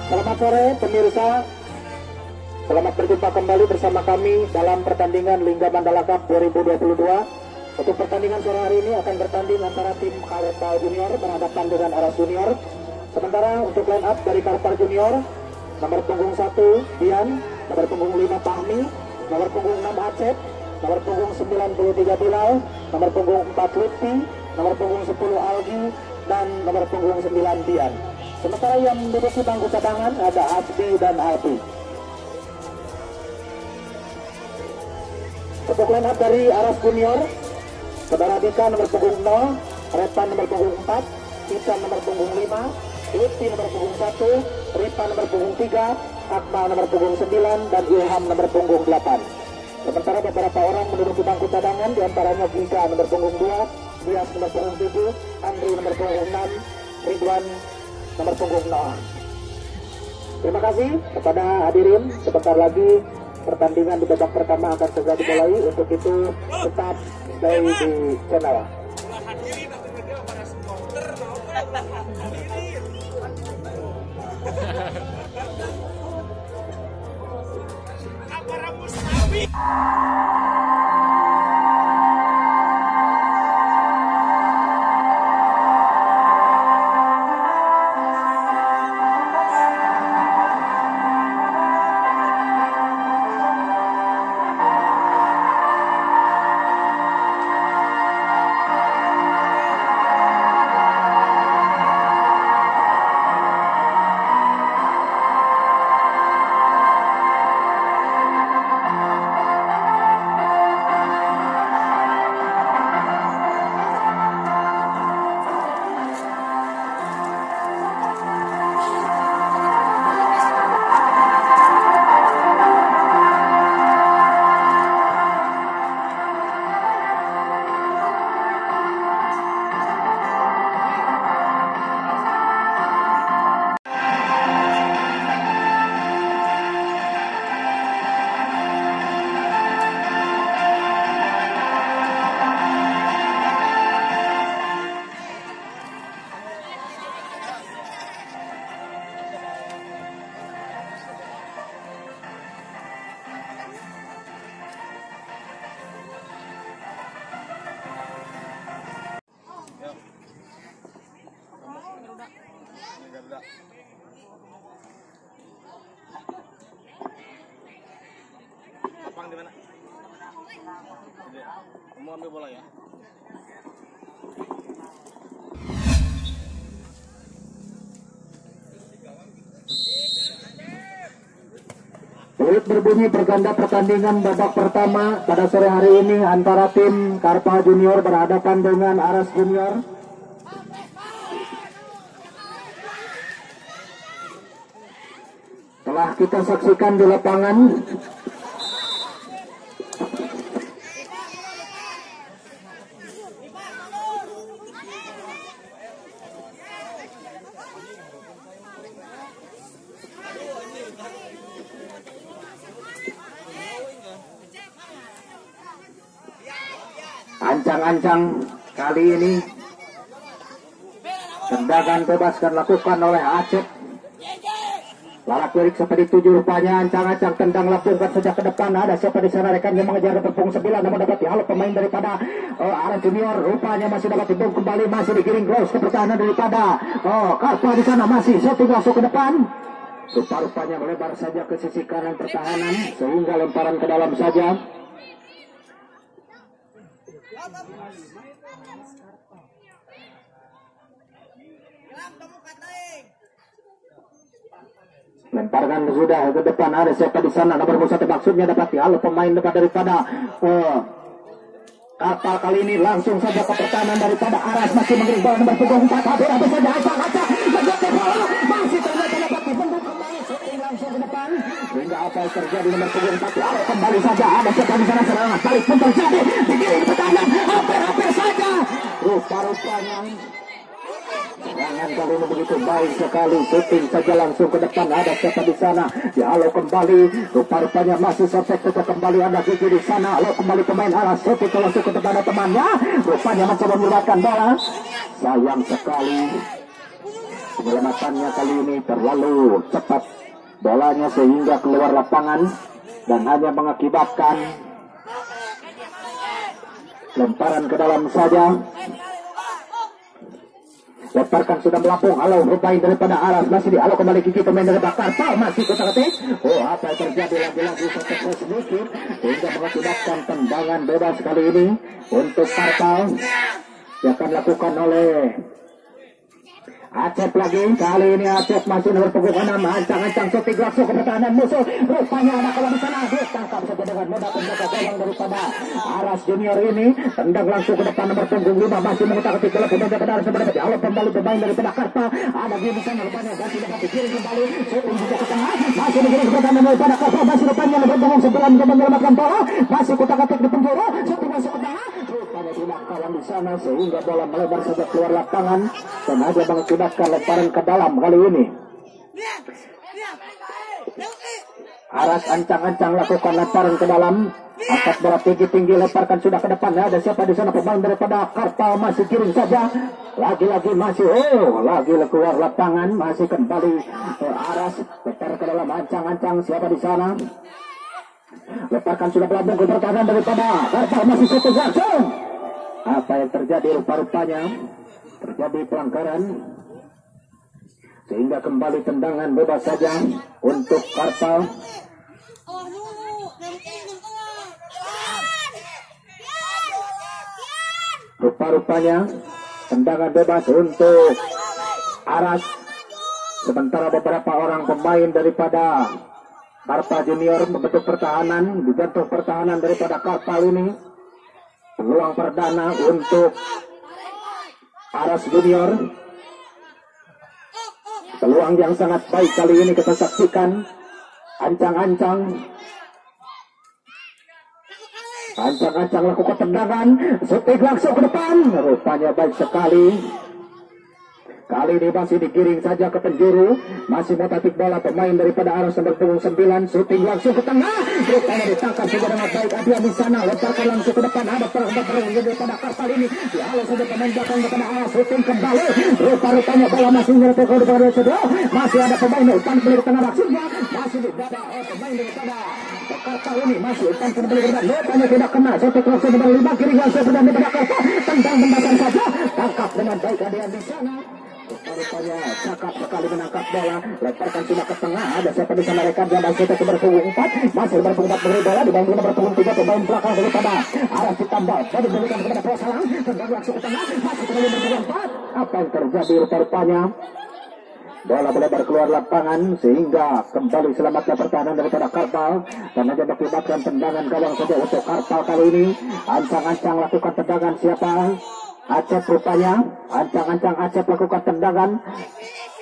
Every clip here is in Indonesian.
Selamat sore pemirsa. Selamat berjumpa kembali bersama kami dalam pertandingan Lingga Mandala Cup 2022. Untuk pertandingan sore hari ini akan bertanding antara tim Karpal Junior berhadapan dengan Aras Junior. Sementara untuk line up dari Karpal Junior, nomor punggung 1 Dian, nomor punggung 5 Fahmi, nomor punggung 6 Acep, nomor punggung 93 Bilal, nomor punggung 4 Lutfi, nomor punggung 10 Algi, dan nomor punggung 9 Dian. Sementara yang menduduki bangku cadangan ada Asbi dan Alpi. Untuk line up dari Aras Junior, Saudara Dika nomor punggung 0, Repan nomor punggung 4, Isan nomor punggung 5, Lutfi nomor punggung 1, Ripa nomor punggung 3, Akmal nomor punggung 9, dan Ilham nomor punggung 8. Sementara beberapa orang menduduki bangku cadangan, diantaranya Giga nomor punggung 2, Dias nomor punggung 7, Andri nomor punggung 6, Ridwan nomor punggung 0. Terima kasih kepada hadirin. Sebentar lagi pertandingan di babak pertama akan segera dimulai. Untuk itu tetap stay di channel. Lapang di mana? Kamu ambil bola ya. Peluit berbunyi berganda pertandingan babak pertama pada sore hari ini antara tim Karpal Junior berhadapan dengan Aras Junior. Telah kita saksikan di lapangan ancang-ancang kali ini tendangan bebas akan dilakukan oleh Acep. Larak lirik seperti 7 rupanya, ancang-ancang tendang lapungkan saja ke depan. Ada siapa di sana rekan yang mengejar nomor punggung 9 namun dapat dihaluk pemain daripada Aras Junior. Rupanya masih dapat dibom kembali, masih digiring cross ke pertahanan daripada Karpal di sana, masih setting masuk ke depan. Rupa-rupanya melebar saja ke sisi kanan pertahanan sehingga lemparan ke dalam saja. Lemparkan sudah ke depan, ada siapa di sana nomor 1 maksudnya dapat dihaluk pemain depan daripada Karpal. Kali ini langsung saja ke pertahanan daripada Aras, masih mengirim bola nomor punggung 4. Hampir saja acak-acak menjadi bola, masih ternyata dapat dibendung kembali, shooting langsung ke depan sehingga apa yang terjadi nomor punggung 4 dihaluk kembali saja. Ada siapa di sana, serangan balik pun terjadi, digiring ke pertahanan, hampir saja rupa-rupanya serangan kali ini begitu baik sekali, shooting saja langsung ke depan. Ada siapa di sana, dihalau kembali, rupa-rupanya masih sosek kembali. Ada Gigi di sana, halau kembali pemain Aras, shooting langsung ke depan temannya, rupanya mencoba menyelamatkan bola. Sayang sekali Penyelamatannya kali ini terlalu cepat bolanya sehingga keluar lapangan dan hanya mengakibatkan lemparan ke dalam saja. Lemparkan sudah melapung. Halo bermain daripada Aras, masih di halo kembali Kiki pemain dari Karpal masih kotak-atik. Oh, apa yang terjadi lagi-lagi setelah sedikit sehingga mengakibatkan tendangan bebas kali ini untuk Karpal yang akan dilakukan oleh Acep lagi. Kali ini Acep masih nomor punggung 6. Ancang-ancang shooting langsung ke pertahanan musuh. Rupanya ada kawan di sana. Ditangkap saja dengan mudah penjaga gawang daripada Aras Junior ini. Tendang langsung ke depan nomor punggung 5. Masih mengutak-atik bola pemain daripada Aras berdebat. Halo kembali pemain daripada Karpal. Ada di sana rupanya ganti dapat dikirim kembali. Shooting juga ke tengah. Masih dikirim ke pertahanan daripada Karpal. Masih rupanya nomor punggung 9 untuk menyelamatkan bola. Masih kutak-atik di penjuru. Shooting masuk ke tengah. Rupanya tidak kawan di sana sehingga bola melebar saja keluar lapangan dan ada mengakibatkan lemparan ke dalam kali ini. Aras ancang-ancang lakukan lemparan ke dalam. Angkat bola tinggi-tinggi, lemparkan sudah ke depan. Ada siapa di sana pemain daripada Karpal masih kirim saja. Lagi-lagi masih lagi keluar lapangan, masih kembali Aras lempar ke dalam ancang-ancang siapa di sana. Lemparkan sudah melambung ke pertahanan daripada Karpal masih satu langsung. Apa yang terjadi rupa-rupanya terjadi pelanggaran sehingga kembali tendangan bebas saja untuk Karpal. Rupa-rupanya tendangan bebas untuk Aras, sementara beberapa orang pemain daripada Karpal Junior membentuk pertahanan di jantung pertahanan daripada Karpal ini. Peluang perdana untuk Aras Junior. Peluang yang sangat baik kali ini kita saksikan. Ancang-ancang lakukan tendangan, shooting langsung ke depan. Rupanya baik sekali. Kali ini masih digiring saja ke penjuru. Masih mau tatik bola pemain daripada Aras nomor punggung 9. Shooting langsung ke tengah. Rupanya ditangkap sudah dengan baik. Adian di sana. Lemparkan langsung ke depan. Ada perang daripada Karpal ini. Dihalau saja pemain belakang daripada Aras. Shooting kembali. Rupa-rupanya bola masih nyerempet ke depan daripada. Masih ada pemain Upan beli di tengah maksudnya. Masih didada pemain daripada Karpal ini. Masih Upan kembali ke depan. Rupanya tidak kena. Shooting langsung ke 5 kiri langsung ke daripada Karpal. Tendang tembakan saja. Tangkap dengan baik Adian di sana. Rupanya cakap sekali menangkap bola. Lemparkan sudah ke tengah. Ada siapa di sana rekan yang masih berpunggung 4. Masih berpunggung 4 beri bola. Dibantu berpunggung 3 pemain belakang daripada Aras ditambal. Jadi diberikan kepada Prosalang. Tendang langsung ke tengah. Masih kembali berpunggung 4. Apa yang terjadi rupa-rupanya? Bola melebar keluar lapangan sehingga kembali selamatnya pertahanan daripada Karpal. Dan hanya mengakibatkan tendangan gawang saja untuk Karpal kali ini. Ancang-ancang lakukan tendangan siapa? Acep rupanya. Ancang-ancang Acep lakukan tendangan.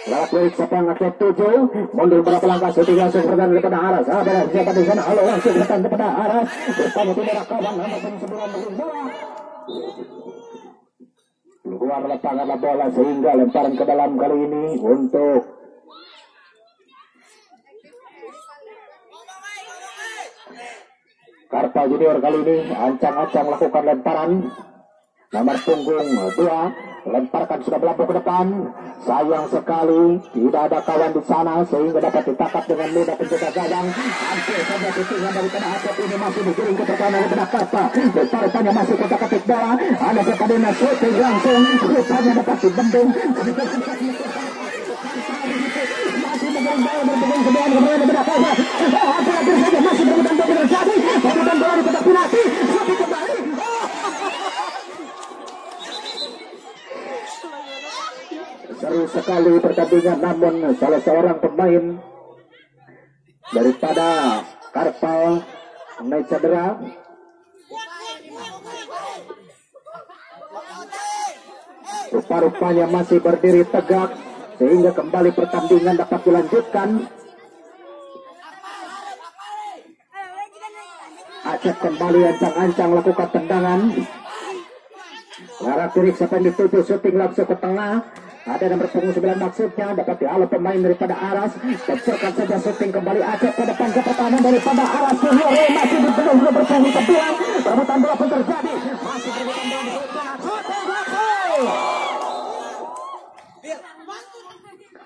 Lewat lirik siapa yang Acep 7. Mundur berapa langkah shooting langsung bertahan daripada Aras. Ada siapa di sana? Halo langsung bertahan daripada Aras. Rupanya tidak kawan. Nomor 9 bola. Keluar lapangan bola sehingga lemparan ke dalam kali ini untuk Karpal Junior kali ini. Ancang-ancang lakukan lemparan. Nomor punggung 2 lemparkan sudah melambung ke depan. Sayang sekali tidak ada kawan di sana sehingga dapat ditangkap dengan mudah penjaga gawang. Hampir saja shootingan daripada Acep ini masih digiring ke pertahanan daripada Karpal. Rupanya masih kotak-katik bola. Ada sepadina shooting langsung. Rupanya dapat dibendung. Masih megang bola berpunggung 9 kemudian daripada Karpal. Hampir saja masih berputar bola terjadi. Berputar bola di kotak penalti. Shooting kembali. Seru sekali pertandingan, namun salah seorang pemain daripada Karpal naik cedera. Rupa-rupanya masih berdiri tegak sehingga kembali pertandingan dapat dilanjutkan. Acep kembali ancang-ancang lakukan tendangan. Arah kiri siapa yang dituju, shooting langsung ke tengah. Ada nomor punggung 9 maksudnya dapat dihalau pemain daripada Aras. Kecilkan saja shooting kembali Acep ke depan ke pertahanan daripada Aras Junior. Masih dibelum berpunggung 9. Perebutan bola pun terjadi. Masih perebutan bola.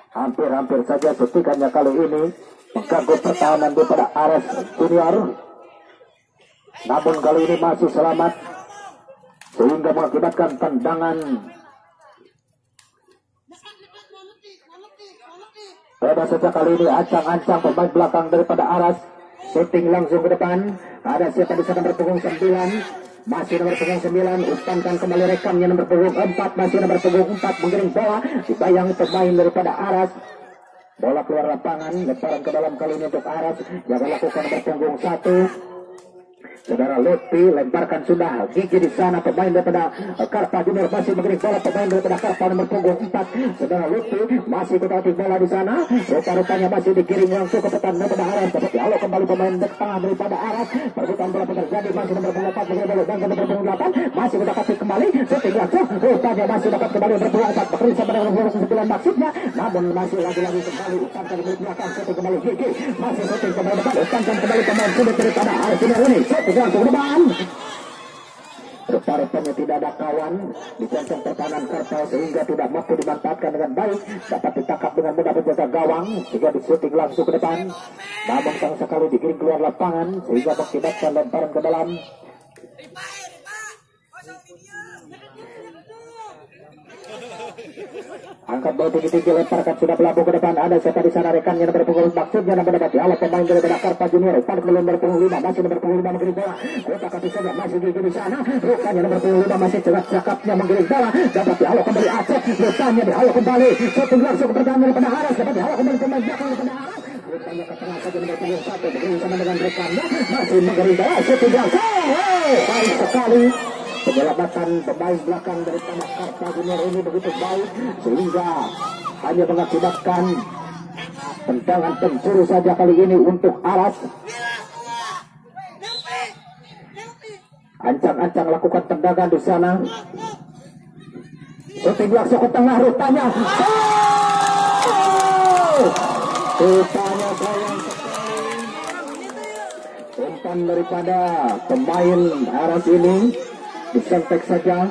Hampir-hampir saja suntikannya kali ini mengganggu pertahanan daripada Aras Junior. Namun kali ini masih selamat sehingga mengakibatkan tendangan. Bebas saja kali ini ancang-ancang pemain belakang daripada Aras. Shooting langsung ke depan. Ada siapa di sana berpunggung 9. Masih nomor punggung 9. Umpankan kembali rekannya nomor punggung 4. Masih nomor punggung 4 menggiring bola. Dibayang pemain daripada Aras. Bola keluar lapangan. Lemparan ke dalam kali ini untuk Aras. Yang lakukan nomor punggung 1. Saudara Lutfi lemparkan sudah gigi di sana pemain daripada Karpa Junior masih mengirim bola pemain daripada Karpa nomor punggung 4. Saudara Lutfi masih ketahui bola di sana. Rupa-rupanya masih dikirim langsung ke depan daripada Aras. Tapi halo kembali pemain tengah daripada Aras. Perbuatan bola terjadi masih nomor punggung 4 mengirim bola dan nomor punggung 8 masih mendapati kembali. Shooting langsung. Rupanya masih dapat kembali nomor punggung 4 bekerja sama dengan nomor 9 maksudnya. Namun masih lagi-lagi kembali umpankan di belakang. Shooting kembali gigi. Masih shooting kembali depan. Umpankan kembali pemain sudah daripada Aras Junior ini. Langsung ke depan. Rupa-rupanya tidak ada kawan di kantong pertahanan Karpal sehingga tidak mampu dimanfaatkan dengan baik. Dapat ditangkap dengan mudah penjaga gawang sehingga disuting langsung ke depan. Namun sang sekali dikirim keluar lapangan sehingga mengakibatkan lemparan ke dalam. Angkat bola tinggi-tinggi lemparkan sudah melambung ke depan. Ada siapa di sana rekannya nomor punggung maksudnya nomor dapat dialog pemain daripada Karpa Junior. Umpan ke nomor punggung 5 masih nomor punggung 5 mengirim bola. Kota kasih saja masih gigi di sana. Rekannya nomor punggung 5 masih cerak-ceraknya mengirim bola. Dapat dialog kembali Aceh. Rekannya dialog kembali. Shooting langsung ke pertahanan daripada Aras. Dapat dialog kembali pemain belakang daripada Aras. Rekannya ke tengah saja nomor punggung 1 mengirim sama dengan rekannya masih mengirim bola. Shooting langsung. Baik sekali. Penyelamatan pemain belakang daripada Karpa Junior ini begitu baik sehingga hanya mengakibatkan tendangan pencuri saja kali ini untuk Aras. Ancang-ancang lakukan tendangan di sana. Shooting langsung ke tengah rupanya. Rupanya sayang sekali. Umpan daripada pemain Aras ini disentek saja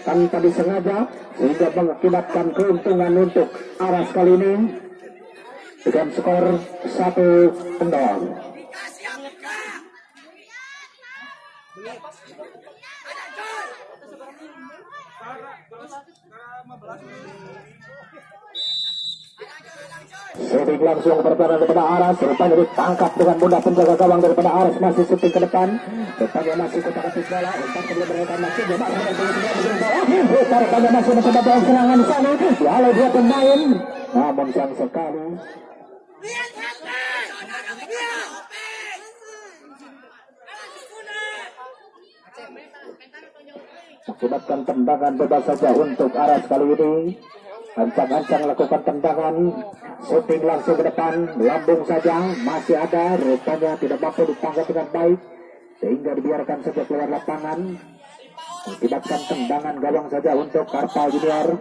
tanpa disengaja sehingga mengakibatkan keuntungan untuk Aras kali ini dengan skor 1-0. Shooting langsung pertahanan daripada Aras. Rupanya ditangkap dengan mudah penjaga gawang daripada Aras. Masih shooting ke depan. Depannya masih kotak atas bola. Umpan sebelum mereka masih rupanya masih mencoba bawa serangan di sana. Dialog dua pemain. Namun sayang sekali akibatkan tendangan bebas saja untuk Aras kali ini. Ancang-ancang lakukan tendangan. Shooting langsung ke depan. Lambung saja. Masih ada. Rupanya tidak mampu ditangkap dengan baik sehingga dibiarkan saja keluar lapangan. Akibatkan tendangan gawang saja untuk Karpa Junior.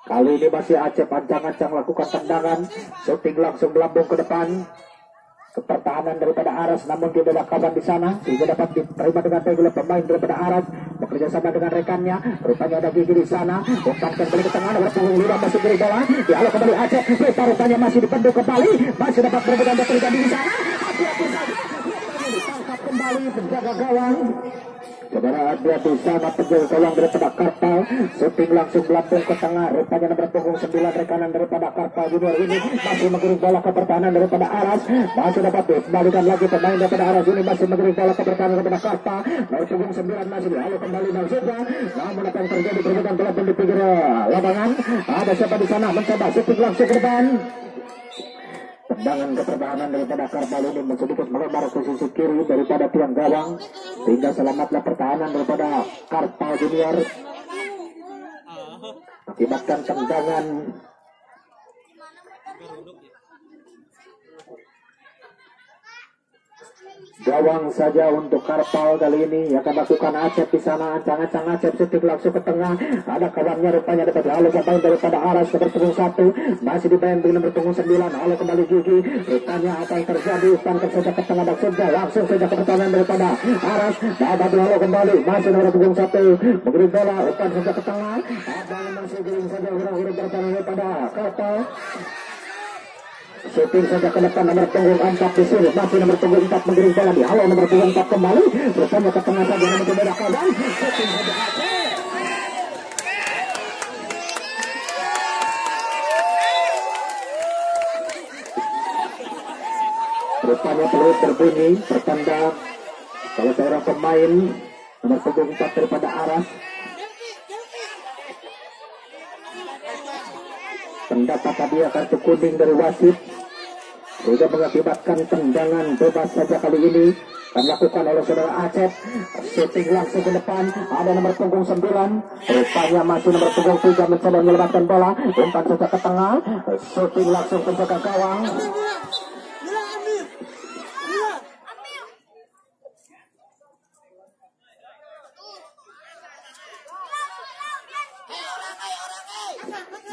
Kali ini masih Aceh ancang-ancang lakukan tendangan. Shooting langsung melambung ke depan. Pertahanan daripada Aras namun tidak ada kawan di sana sehingga dapat diterima dengan baik oleh pemain daripada Aras bekerja sama dengan rekannya. Rupanya ada gigi di sana. Umpan kembali ke tengah nomor punggung 5 masih beri bola. Dialog kembali Aceh. Rupanya masih dipendu kembali. Masih dapat perebutan terjadi di sana. Hati-hati saja. Ditangkap kembali penjaga gawang. Saudara ada di sana penjaga gawang daripada Karpal. Shooting langsung melambung ke tengah. Rupanya nomor punggung 9 rekanan daripada Karpal Junior ini masih mengirim bola ke pertahanan daripada Aras. Masih dapat dikembalikan lagi pemain daripada Aras ini masih mengirim bola ke pertahanan daripada Karpal. Nomor punggung 9 masih dialih kembali maksudnya. Namun apa yang terjadi perebutan bola pun di pinggir lapangan. Ada siapa di sana mencoba shooting langsung ke depan. Tendangan ke pertahanan daripada Karpal ini sedikit melebar ke sisi kiri daripada tiang gawang sehingga selamatlah pertahanan daripada Karpal Junior. Akibatkan tendangan Gawang saja untuk Karpal kali ini yang akan lakukan Acep di sana. Ancang-ancang Acep setip langsung ke tengah. Ada kawannya rupanya dapat lalu sampai daripada Aras nomor punggung 1 masih dibantu nomor punggung 9. Lalu kembali Gigi. Rupanya apa yang terjadi? Tangkap saja ke tengah maksudnya langsung saja ke pertahanan daripada Aras. Dapat lalu kembali masih nomor punggung 1 memberi bola umpan saja ke tengah. Ada yang masih giring saja huruf-huruf pertahanan daripada Karpal. Shooting saja ke depan nomor punggung 4 di sini masih nomor punggung 4 menggiring bola di halo nomor punggung 4 kembali bersama ke tengah saja nomor punggung kawan. Shooting saja rupanya peluit berbunyi pertanda kalau seorang pemain nomor punggung 4 daripada Aras pendapat tadi kartu kuning dari wasit sehingga mengakibatkan tendangan bebas saja kali ini akan dilakukan oleh saudara Acep. Shooting langsung ke depan ada nomor punggung 9 rupanya masih nomor punggung 3 mencoba menyelamatkan bola umpan saja ke tengah shooting langsung ke belakang gawang.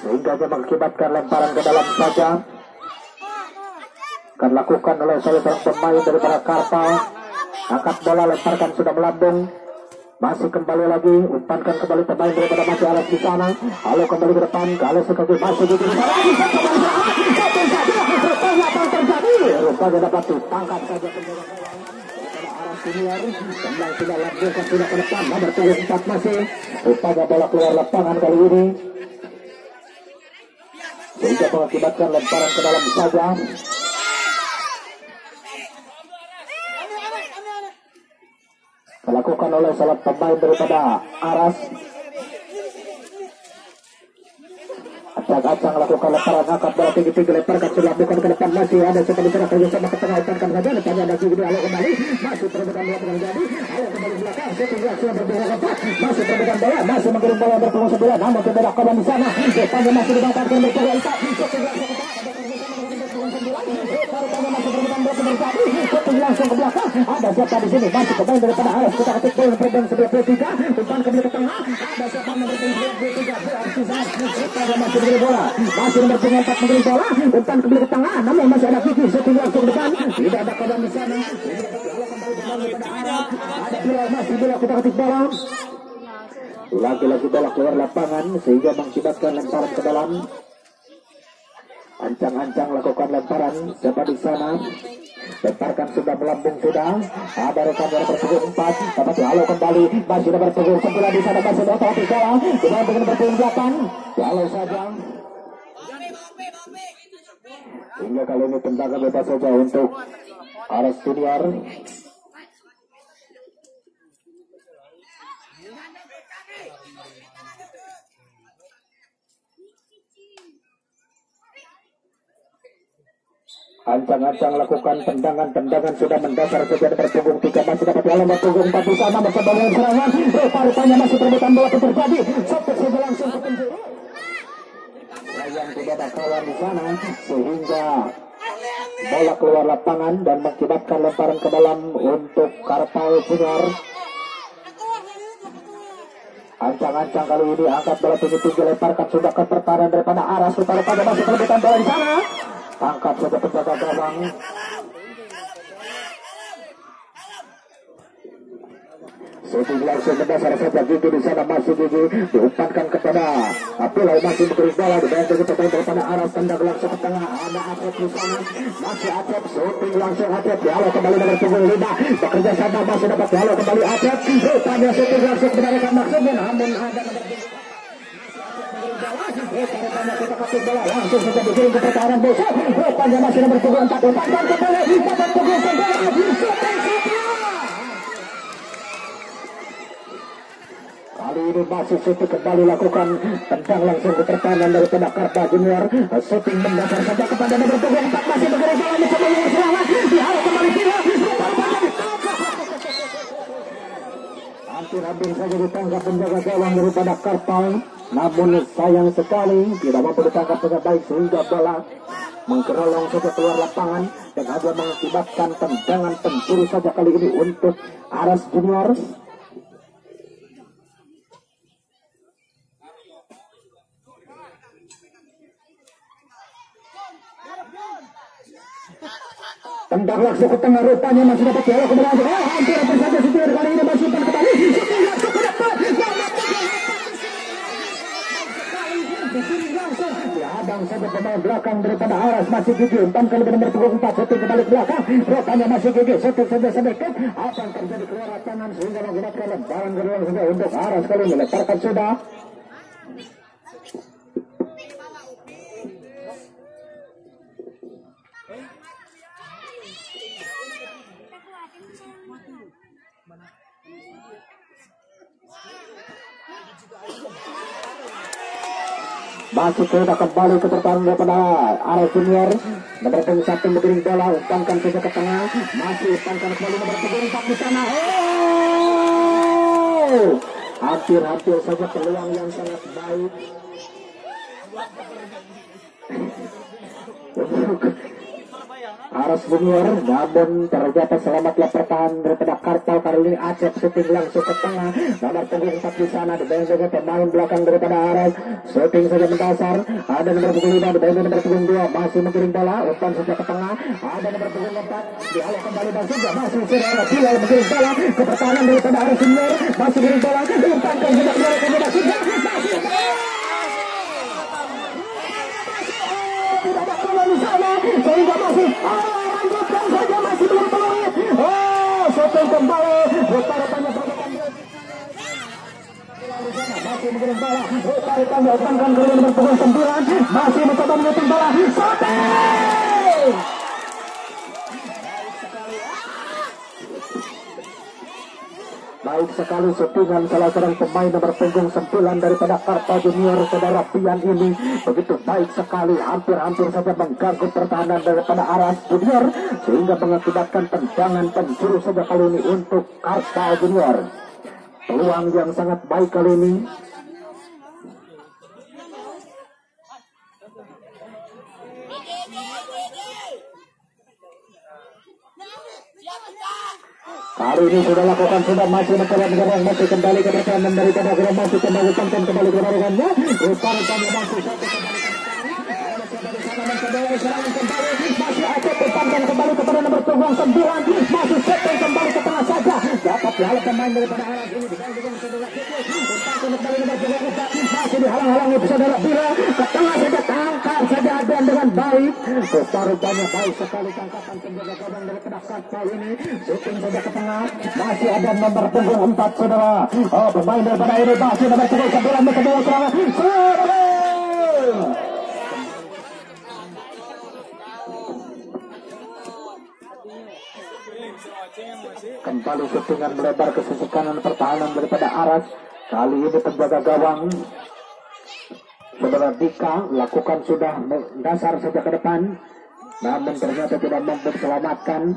Sehingga mengakibatkan lemparan ke dalam saja akan lakukan oleh salah seorang pemain daripada Karpal. Angkat bola lemparkan sudah melambung masih kembali lagi umpankan kembali pemain daripada masih Alas di sana. Lalu kembali ke depan kalau sekali masih di sana rupanya dapat ditangkap saja Aras Senior kembali sudah lanjutkan sudah ke depan nomor 4 masih rupanya bola keluar lapangan kali ini sehingga mengakibatkan lemparan ke dalam saja. Dilakukan oleh salah pemain daripada Aras. Acang-acang lakukan lemparan angkat bola tinggi-tinggi lemparkan sudah bukan ke depan masih ada sekali serang kerja sama ke tengah umpankan saja depannya ada Gigi lalu kembali masih perebutan bola terjadi lalu kembali belakang setelah sudah berbeda keempat masih perebutan bola masih mengirim bola berpuluh 9 namun tidak kawan di sana depannya masih dimanfaatkan berpuluh 4 langsung ke belakang ada siapa di sini masih pemain daripada Aras kita ketik bola pedang sebelah 23 umpan kembali ke tengah ada siapa nomor 23 masih beri bola masih nomor 4 memberi bola umpan kembali ke tengah namun masih ada Kiki shooting langsung ke depan tidak ada kawan di sana ada keluar masih bola kita ketik bola lagi-lagi bola keluar lapangan sehingga mengakibatkan lemparan ke dalam. Ancang-ancang lakukan lemparan siapa di sana lemparkan sudah melambung sudah ada rekan nomor punggung 4 dapat lalu kembali masih nomor punggung 9 di sana masih otot di bola dengan nomor punggung 8 lalu saja hingga kali ini tendangan bebas saja untuk Aras Senior. Ancang-ancang lakukan tendangan sudah mendasar saja nomor punggung 3 masih dapat lalu nomor punggung 4 di sana bersama dengan serangan rupanya masih perebutan bola terjadi sampai saja langsung ke penjuru yang tidak ada kawan di sana sehingga bola keluar lapangan dan mengakibatkan lemparan ke dalam untuk Karpal Senior. Ancang-ancang kali ini angkat bola tinggi-tinggi lemparkan sudah ke pertahanan daripada Aras rupanya masih perebutan bola di sana. Angkat saja penjaga gawang. Shooting langsung mendasar saja Gigi di sana masih Gigi diumpankan kepada Apilai masih memberi bola dibantu pemain daripada Aras tendang langsung ke tengah ada Acep di sana masih Acep shooting langsung Acep dialog kembali nomor punggung 5 bekerja sama masih dapat dialog kembali Acep rupanya shooting langsung kepada maksudnya namun ada nomor kita kasih bola langsung saja dikirim ke pertahanan bosok rupanya masih nomor punggung 4 umpankan kembali dapat punggung 9 kali ini masih shooting kembali lakukan tendang langsung ke pertahanan daripada Karpal Junior shooting mendasar saja kepada nomor punggung 4 masih bergerak bola mencoba serangan diharap kembali bila hampir saja ditangkap penjaga gawang daripada Karpal namun sayang sekali tidak mampu ditangkap dengan baik sehingga bola menggerolong saja keluar lapangan dan hanya mengakibatkan tendangan penjuru saja kali ini untuk Aras Junior. Tendang langsung ke tengah, rupanya masih dapat dialog kembali. Hampir saja Sutian kali ini masih kembali. Sutian langsung ke depan. Dihadang saja pemain belakang daripada Aras, masih gigi umpankan ke nomor punggung 4. Sutian kembali ke belakang, rupanya masih gigi. Sutian saja sedikit. Apa yang terjadi keluar tangan sehingga menggunakan lemparan kedua saja untuk Aras kali ini. Leparkan sudah. Masih sudah kembali ke pertahanan daripada Aras Junior. Nomor punggung 1 menggiring bola, umpankan saja ke tengah, masih umpankan kembali nomor punggung 4 di sana. Hampir saja peluang yang sangat baik. Aras Junior, namun ternyata selamatlah pertahanan daripada Kartal. Kali ini Acep shooting langsung ke tengah, nomor punggung 4 di sana dibayang saja pemain belakang daripada Aras, shooting saja mendasar. Ada nomor punggung 5 dibayang nomor punggung 2, masih menggiring bola, umpan saja ke tengah. Ada nomor punggung 4 dialog kembali dan juga masih saudara Bilal menggiring bola ke pertahanan daripada Aras Junior, masih menggiring bola, umpankan saja ke bola kemudian sudah masih tidak ada bola di sana sehingga masih lanjutkan saja, masih belum peluit. Shooting kembali, rupanya masih menggiring bola, rupanya umpankan ke nomor punggung 9, masih mencoba menyuting bola, shooting. Baik sekali shootingan salah seorang pemain nomor punggung 9 daripada Kartal Junior, saudara Pian ini begitu baik sekali, hampir saja mengganggu pertahanan daripada Aras Junior sehingga mengakibatkan tendangan penjuru saja kali ini untuk Kartal Junior. Peluang yang sangat baik kali ini. Kali ini sudah lakukan, sudah masih mencoba menyerang, masih kembali ke pertahanan daripada Geram, masih kembali tonton kembali ke barangannya. Rupanya masih satu masih Acep umpankan kembali kepada nomor punggung 9, masih setting kembali ke tengah saja, dapat dihalang pemain daripada Aras ini diganggukan saudara Kiki, umpankan kembali nomor punggung 4, masih dihalang-halangi saudara Bira, ke tengah saja, tangkap saja Adrian dengan baik. Rupanya baik sekali tangkapan penjaga gawang daripada Kartal ini, shooting saja ke tengah, masih ada nomor punggung 4 saudara, pemain daripada ini masih nomor punggung 9 kedua serangan, kembali shootingan melebar ke sisi kanan pertahanan daripada Aras. Kali ini penjaga gawang saudara Dika lakukan sudah dasar saja ke depan, namun ternyata tidak mampu diselamatkan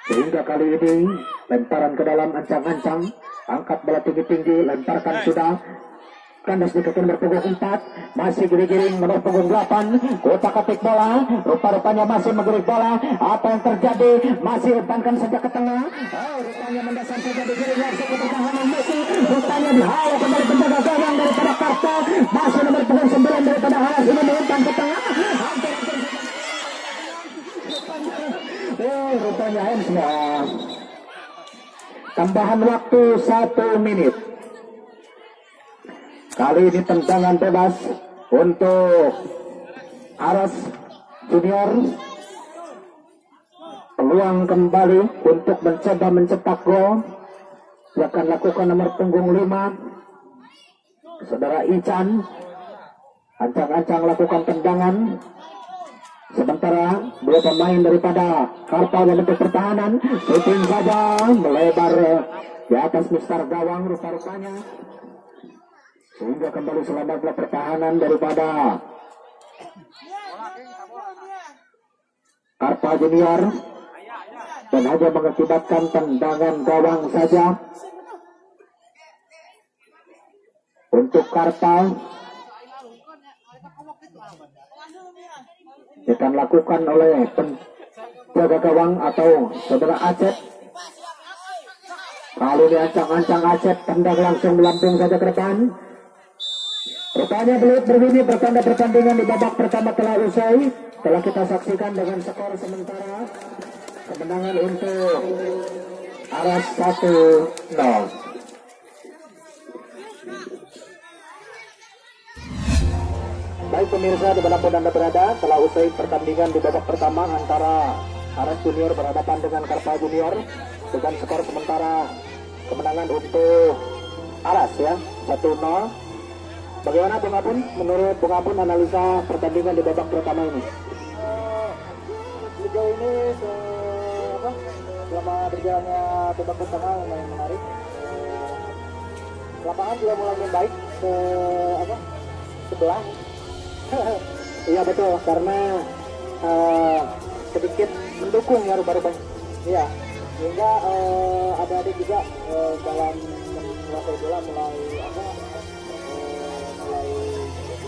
sehingga kali ini lemparan ke dalam ancang-ancang, angkat bola tinggi-tinggi, lemparkan sudah kandas di kaki nomor punggung 4, masih giring-giring nomor punggung 8, kotak atik bola, rupanya masih menggiring bola. Apa yang terjadi? Masih umpankan saja ke tengah, rupanya mendasar saja digiring langsung ke pertahanan musuh, rupanya dihalau kembali penjaga gawang daripada Kartal, masih nomor punggung 9 daripada Aras ini mengumpan ke tengah, rupanya semua. Tambahan waktu 1 menit. Kali ini tendangan bebas untuk Aras Junior. Peluang kembali untuk mencoba mencetak gol. Dia akan lakukan nomor punggung 5 saudara Ican. Ancang-ancang lakukan tendangan. Sementara dua pemain daripada Kartal membentuk pertahanan, shooting saja melebar di atas mistar gawang rupa-rupanya, sehingga kembali selamatlah pertahanan daripada Kartal Junior dan hanya mengakibatkan tendangan gawang saja untuk Kartal. akan lakukan oleh penjaga gawang atau saudara Acep. Kali ini ancang-ancang Acep tendang langsung melambung saja ke depan. Rupanya belut berbunyi pertanda pertandingan di babak pertama telah usai. Telah kita saksikan dengan skor sementara kemenangan untuk Aras 1-0. Baik pemirsa, dimanapun Anda berada, telah usai pertandingan di babak pertama antara Aras Junior berhadapan dengan Karpa Junior dengan skor sementara kemenangan untuk Aras ya 1-0. Bagaimana Bung Apun? Menurut Bung Apun analisa pertandingan di babak pertama ini? Sejauh ini selama berjalannya babak pertama lumayan menarik. Lapangan juga mulai membaik sebelah. Iya betul, karena sedikit mendukung ya rubah-rubah. Iya, sehingga adik-adik juga dalam menguasai bola mulai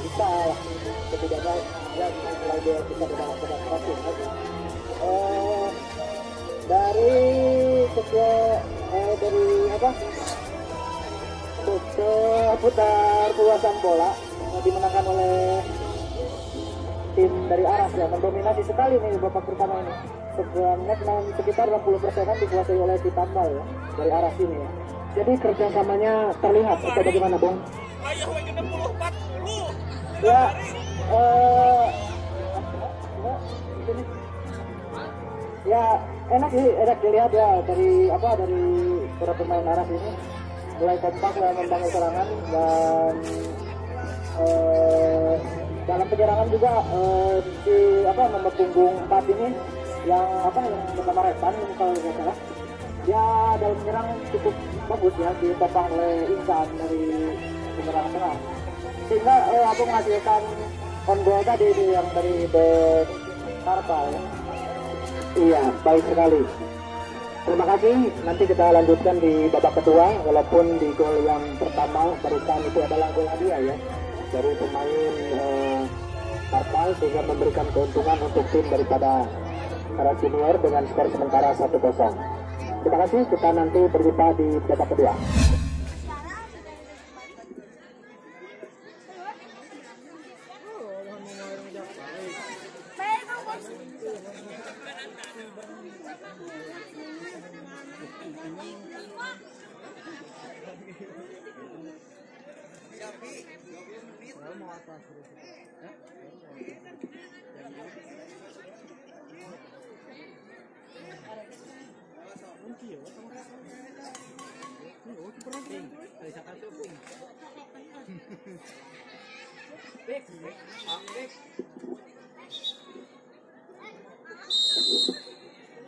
bisa lah, setidaknya ya mulai bisa berdalam terakhir lagi. Dari putar kuasaan bola dimenangkan oleh tim dari Aras yang mendominasi sekali nih babak pertama ini. Sekitar 60%-an dikuasai oleh tim tambal ya dari Aras ini ya. Jadi kerjasamanya terlihat atau bagaimana Bung? Ya, ya enak sih, enak dilihat ya dari para pemain Aras ini mulai kompak dalam membangun serangan dan dalam penyerangan juga nomor punggung 4 ini yang bernama Repan kalau tidak salah, dia dalam menyerang cukup bagus ya, ditopang oleh Insan dari penyerang tengah, sehingga aku menghasilkan on goal tadi yang dari back Karpa ya. Iya, baik sekali. Terima kasih. Nanti kita lanjutkan di babak kedua, walaupun di gol yang pertama barusan itu adalah gol hadiah ya dari pemain Karpal, sehingga memberikan keuntungan untuk tim daripada Aras Junior dengan skor sementara 1-0. Terima kasih. Kita nanti berjumpa di babak kedua.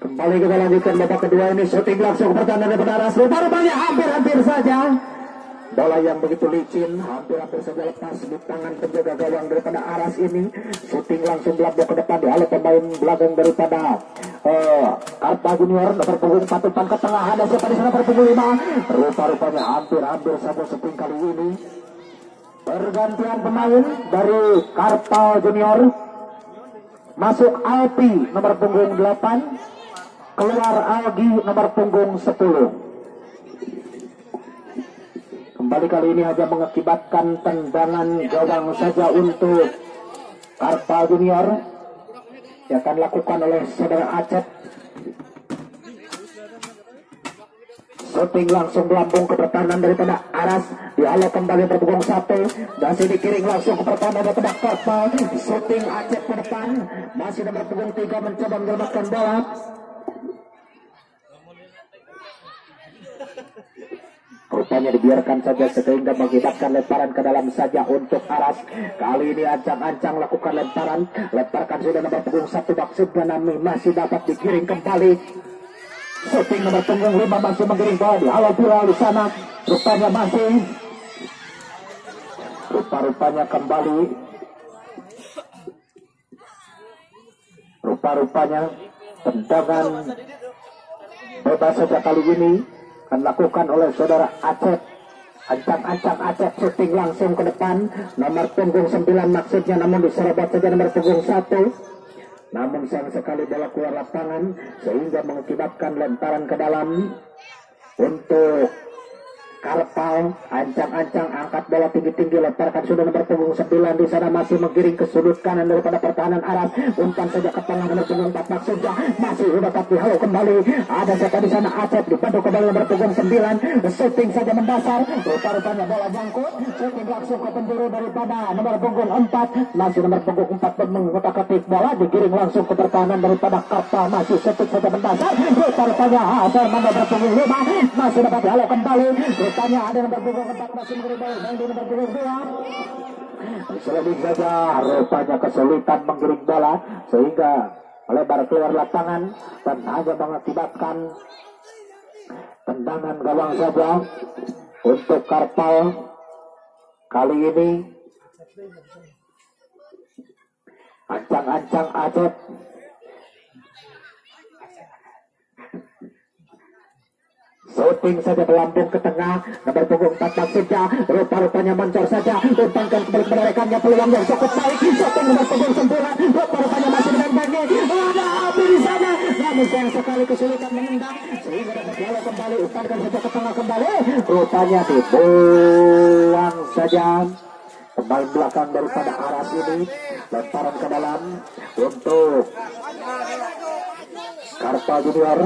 Kembali kita lanjutkan babak kedua ini, syuting langsung ke pertahanan daripada Aras. Rupanya hampir saja bola yang begitu licin, hampir saja lepas di tangan penjaga gawang daripada Aras ini. Syuting langsung belakang ke depan, dialih pemain belakang daripada Karpa Junior nomor punggung 4 umpan ke tengah. Ada siapa di sana nomor punggung 5. Rupa-rupanya hampir saja syuting kali ini. Pergantian pemain dari Karpa Junior, masuk Alpi nomor punggung 8. Keluar Algi nomor punggung 10. Kembali kali ini hanya mengakibatkan tendangan gawang saja untuk Karpa Junior yang akan dilakukan oleh saudara Acep. Shooting langsung melambung ke pertahanan daripada Aras, dialih kembali berpunggung 1, masih dikiring langsung ke pertahanan daripada Karpa. Shooting Acep ke depan, masih nomor punggung 3 mencoba menyelamatkan bola. Rupanya dibiarkan saja sehingga mengakibatkan lemparan ke dalam saja untuk Aras. Kali ini ancang-ancang lakukan lemparkan sudah nomor punggung 1 Maksud Ganami, masih dapat dikiring kembali. Shooting nomor punggung 5 masih menggiring bola di awal bola di sana. Rupa-rupanya kembali. Rupa-rupanya tendangan bebas saja kali ini akan dilakukan oleh saudara Acep. Ancang-ancang Acep shooting langsung ke depan, nomor punggung 9 maksudnya, namun diserobot saja nomor punggung 1. namun sayang sekali bola keluar lapangan sehingga mengakibatkan lemparan ke dalam untuk Karpal. Ancang-ancang angkat bola tinggi-tinggi, lemparkan sudah nomor punggung 9 di sana, masih menggiring ke sudut kanan daripada pertahanan Aras. Umpan saja ke tengah nomor punggung 4 maksudnya masih dapat dihalau kembali. Ada siapa di sana? Acep dibantu kembali nomor punggung 9. Shooting saja mendasar. Rupa-rupanya bola jangkut. Shooting langsung ke penjuru daripada nomor punggung 4. Masih nomor punggung 4 mengutak-atik bola, digiring langsung ke pertahanan daripada Karpal. Masih shooting saja mendasar. Rupa-rupanya Hasan nomor punggung 5 masih dapat dihalau kembali. Rupanya ada nomor punggung 4 masih mengiring main di nomor punggung 2. Selebih saja rupanya kesulitan menggiring bola sehingga melebar keluar lapangan dan hanya mengakibatkan tendangan gawang saja untuk Karpal. Kali ini ancang-ancang Acep shooting saja melambung ke tengah nomor punggung 4 maksudnya rupa-rupanya mencor saja, umpankan kembali kebenarannya, peluang yang cukup baik. Shooting nomor punggung 9 rupa-rupanya masih dengan baik, ada api di sana, namun sayang sekali kesulitan menendang sehingga dapat dihalau kembali. Umpankan saja ke tengah kembali, rupanya dibuang saja. Pemain belakang daripada Aras ini lemparan ke dalam untuk Karpal Junior.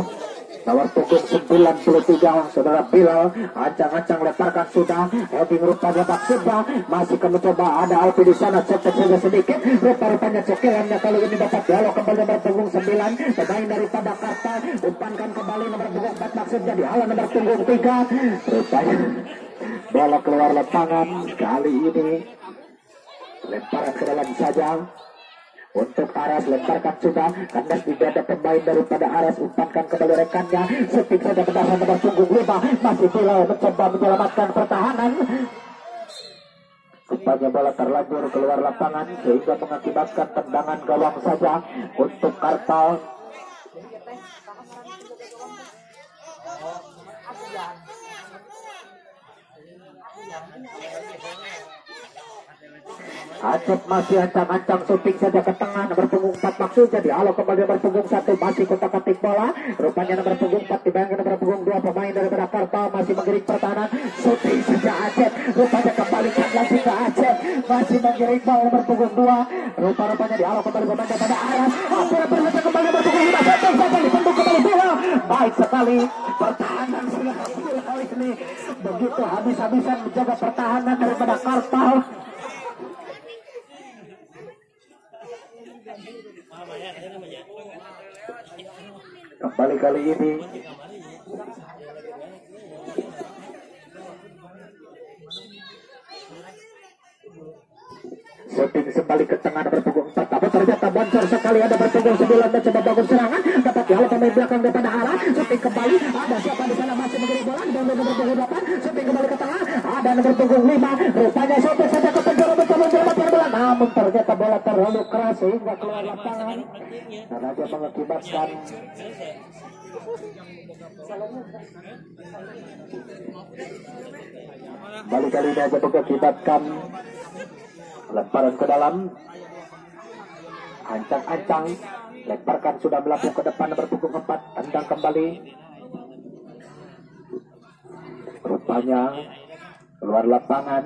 Nomor punggung 93 saudara Bilal, ancang-ancang lemparkan sudah, heading rupanya maksudnya masih akan mencoba, ada Alpi di sana, cepat saja sedikit, rupa-rupanya cekilannya kali ini dapat dialog kembali nomor punggung 9, pemain daripada Karpal, umpankan kembali nomor punggung 4 maksudnya dihalau nomor punggung 3, rupanya bola keluar lapangan. Kali ini lemparan ke dalam saja untuk Aras, lemparkan sudah, kandas di dada pemain daripada Aras, umpankan kembali rekannya, shooting saja ke dalam nomor punggung 5, masih Bilal mencoba menyelamatkan pertahanan. Rupanya bola terlanjur keluar lapangan sehingga mengakibatkan tendangan gawang saja untuk Karpal. Acep masih ancang-ancang, shooting saja ke tengah nomor punggung 4 maksudnya dihalau kembali nomor punggung 1, masih kotak-katik bola, rupanya nomor punggung 4 dibayangkan nomor punggung 2, pemain daripada Karpal masih menggiring pertahanan, shooting saja Acep, rupanya kembalikan lagi ke Acep, masih menggiring bola nomor punggung 2, rupa-rupanya dihalau kembali pemain daripada Aras, hampir berletak kembali nomor punggung 5, shooting saja dibentuk kembali bola, baik sekali pertahanan sudah hampir kali ini, begitu habis-habisan menjaga pertahanan daripada Karpal. Kembali kali ini shooting kembali ke tengah nomor punggung 4, tapi ternyata boncor sekali, ada berpunggung 9 mencoba bangun serangan, dapat dihalau pemain belakang daripada Aras, shooting kembali, ada siapa di sana masih mengirim bola, dan nomor punggung 8, shooting kembali ke tengah, ada nomor punggung 5, rupanya shooting saja ke penjara mencoba menyelamatkan bola, namun ternyata bola terlalu keras sehingga keluar lapangan, dan aja mengakibatkan balik kali ini aja mengakibatkan lemparan ke dalam. Ancang-ancang lemparkan sudah melapuk ke depan nomor punggung 4, tendang kembali, rupanya keluar lapangan.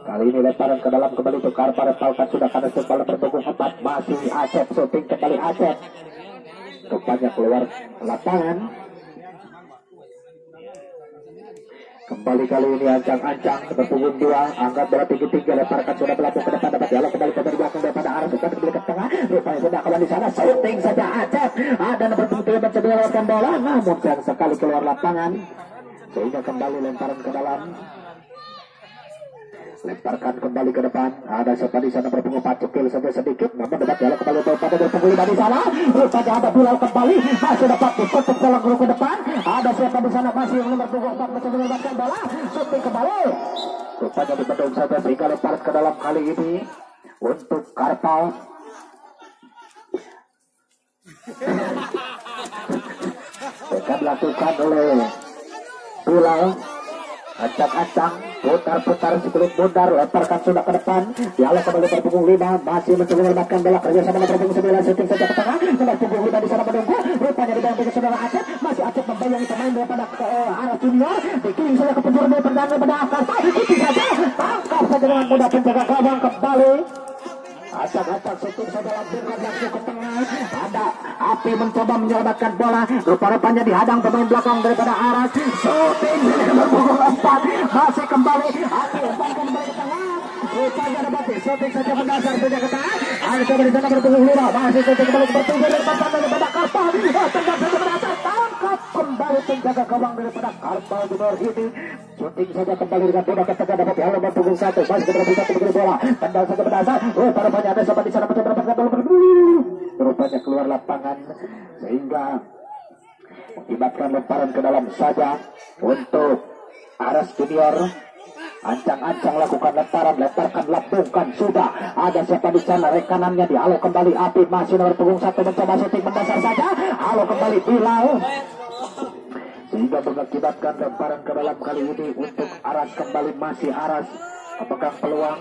Kali ini lemparan ke dalam kembali untuk Karpal, leparkan sudah karena bola nomor punggung 4, masih Acep, shooting kembali Acep, rupanya keluar lapangan. Kembali kali ini ancang-ancang berpunggung 2, angkat bola tinggi-tinggi, lemparkan sudah melapuk ke depan, dapat dialog kembali ke belakang daripada Aras, umpan kembali ke tengah, rupanya sudah kawan di sana, shooting saja Acep, ada nomor punggung 3 mencoba melewatkan bola, namun sayang sekali keluar lapangan sehingga kembali lemparan ke dalam. Lemparkan kembali ke depan, ada siapa di sana berpunggung 4, cekil saja sedikit, namun dapat dialog kembali pada berpunggung 5 di sana, rupanya ada Bilal kembali, masih dapat ditutup dalam guru ke depan, ada siapa di sana masih yang nomor punggung 4 mencoba menyelamatkan bola, shooting kembali, rupanya dibendung saja sehingga lemparan ke dalam kali ini untuk Karpal. Akan dilakukan oleh Bilal. Acang-acang putar-putar si kulit bundar, lemparkan sudah ke depan, dialog kembali nomor punggung 5, masih mencoba melembatkan bola kerja sama nomor punggung 9, shooting saja ke tengah, nomor punggung 5 di sana menunggu, rupanya di dalam saudara Acep, masih Acep membayangi pemain daripada arah junior, dikirim saja ke penjuru dari perdagangan pada Akarta, ikuti saja, tangkap saja dengan mudah penjaga gawang kembali. Acak-acak shooting saja lampirkan langsung ke tengah, ada Api mencoba menyelamatkan bola, rupa-rupanya dihadang pemain belakang daripada Aras, shooting nomor punggung 4, masih kembali Api umpankan kembali ke tengah, rupanya dapat shooting saja mendasar saja ke tengah, ada coba di sana berpunggung 5, masih shooting kembali bertunggu dari papan daripada Karpal, tendang saja mendasar, tangkap kembali penjaga gawang daripada Karpal Junior ini, shooting saja kembali dengan bola ke tengah, dapat dihalau berpunggung 1, masih ke 1 begini bola, tendang saja mendasar, rupa-rupanya ada siapa di sana mencoba mendapatkan bola rupanya keluar lapangan sehingga mengakibatkan lemparan ke dalam saja untuk Aras Junior. Ancang-ancang lakukan lemparkan lambungkan, sudah ada siapa di sana, rekanannya dihalau kembali Api, masih nomor punggung 1 mencoba shooting mendasar saja, halau kembali Bilal sehingga mengakibatkan lemparan ke dalam kali ini untuk Aras. Kembali masih Aras memegang peluang,